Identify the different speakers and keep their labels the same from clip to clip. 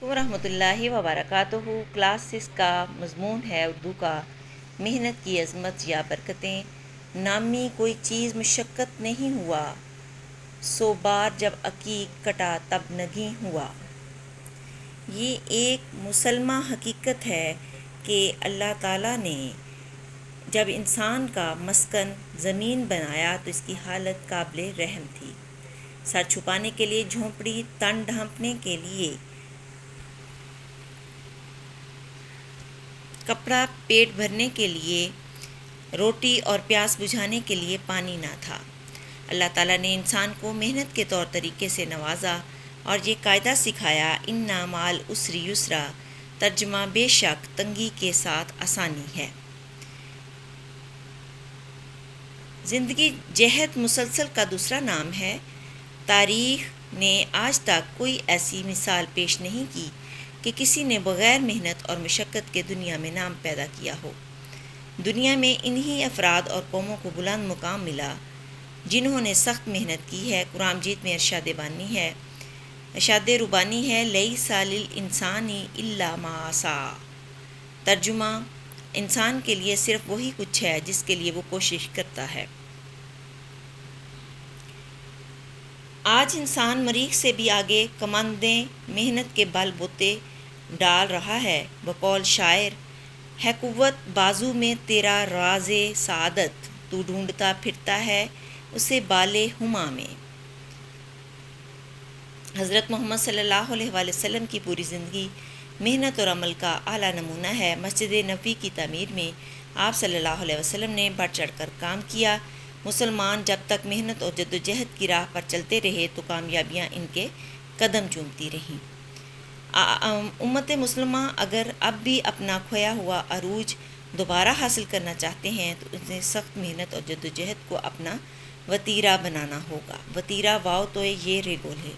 Speaker 1: ورحمۃ اللہ وبرکاتہ۔ کلاس 6 کا مضمون ہے اردو کا محنت کی عظمت یا برکتیں۔ نامی کوئی چیز مشقت نہیں ہوا، سو بار جب عقیق کٹا تب نگیں ہوا۔ یہ ایک مسلمہ حقیقت ہے کہ اللہ تعالیٰ نے جب انسان کا مسکن زمین بنایا تو اس کی حالت قابل رحم تھی۔ سر چھپانے کے لیے جھونپڑی، تن ڈھانپنے کے لیے کپڑا، پیٹ بھرنے کے لیے روٹی اور پیاس بجھانے کے لیے پانی نہ تھا۔ اللہ تعالیٰ نے انسان کو محنت کے طور طریقے سے نوازا اور یہ قاعدہ سکھایا، اِنَّ مَعَ الْعُسْرِ یُسْرًا، ترجمہ بے شک تنگی کے ساتھ آسانی ہے۔ زندگی جہد مسلسل کا دوسرا نام ہے۔ تاریخ نے آج تک کوئی ایسی مثال پیش نہیں کی کہ کسی نے بغیر محنت اور مشقت کے دنیا میں نام پیدا کیا ہو۔ دنیا میں انہی افراد اور قوموں کو بلند مقام ملا جنہوں نے سخت محنت کی ہے۔ قرآن مجید میں ارشاد ربانی ہے، لیس للانسان الا ما سعی، ترجمہ انسان کے لیے صرف وہی کچھ ہے جس کے لیے وہ کوشش کرتا ہے۔ آج انسان مریخ سے بھی آگے کمندیں محنت کے بل بوتے ڈال رہا ہے۔ بقول شاعر، ہے قوت بازو میں تیرا راز سعادت، تو ڈھونڈتا پھرتا ہے اسے بالِ ہما میں۔ حضرت محمد صلی اللہ علیہ وآلہ وسلم کی پوری زندگی محنت اور عمل کا اعلیٰ نمونہ ہے۔ مسجد نبوی کی تعمیر میں آپ صلی اللہ علیہ وسلم نے بڑھ چڑھ کر کام کیا۔ مسلمان جب تک محنت اور جدوجہد کی راہ پر چلتے رہے تو کامیابیاں ان کے قدم چومتی رہیں۔ امت مسلمہ اگر اب بھی اپنا کھویا ہوا عروج دوبارہ حاصل کرنا چاہتے ہیں تو انہیں سخت محنت اور جدوجہد کو اپنا وتیرہ بنانا ہوگا۔ وتیرہ واو تو یہ ریگول ہے۔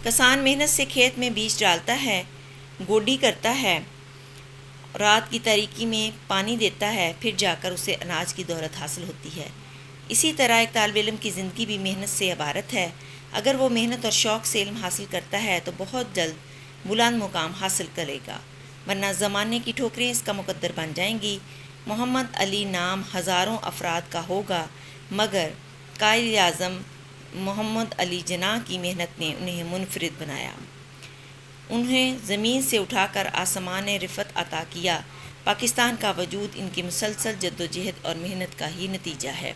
Speaker 1: کسان محنت سے کھیت میں بیج ڈالتا ہے، گوڈی کرتا ہے، رات کی تاریکی میں پانی دیتا ہے، پھر جا کر اسے اناج کی دولت حاصل ہوتی ہے۔ اسی طرح ایک طالب علم کی زندگی بھی محنت سے عبارت ہے۔ اگر وہ محنت اور شوق سے علم حاصل کرتا ہے تو بہت جلد بلند مقام حاصل کرے گا، ورنہ زمانے کی ٹھوکریں اس کا مقدر بن جائیں گی۔ محمد علی نام ہزاروں افراد کا ہوگا، مگر قائد اعظم محمد علی جناح کی محنت نے انہیں منفرد بنایا، انہیں زمین سے اٹھا کر آسمان رفعت عطا کیا۔ پاکستان کا وجود ان کی مسلسل جدوجہد اور محنت کا ہی نتیجہ ہے۔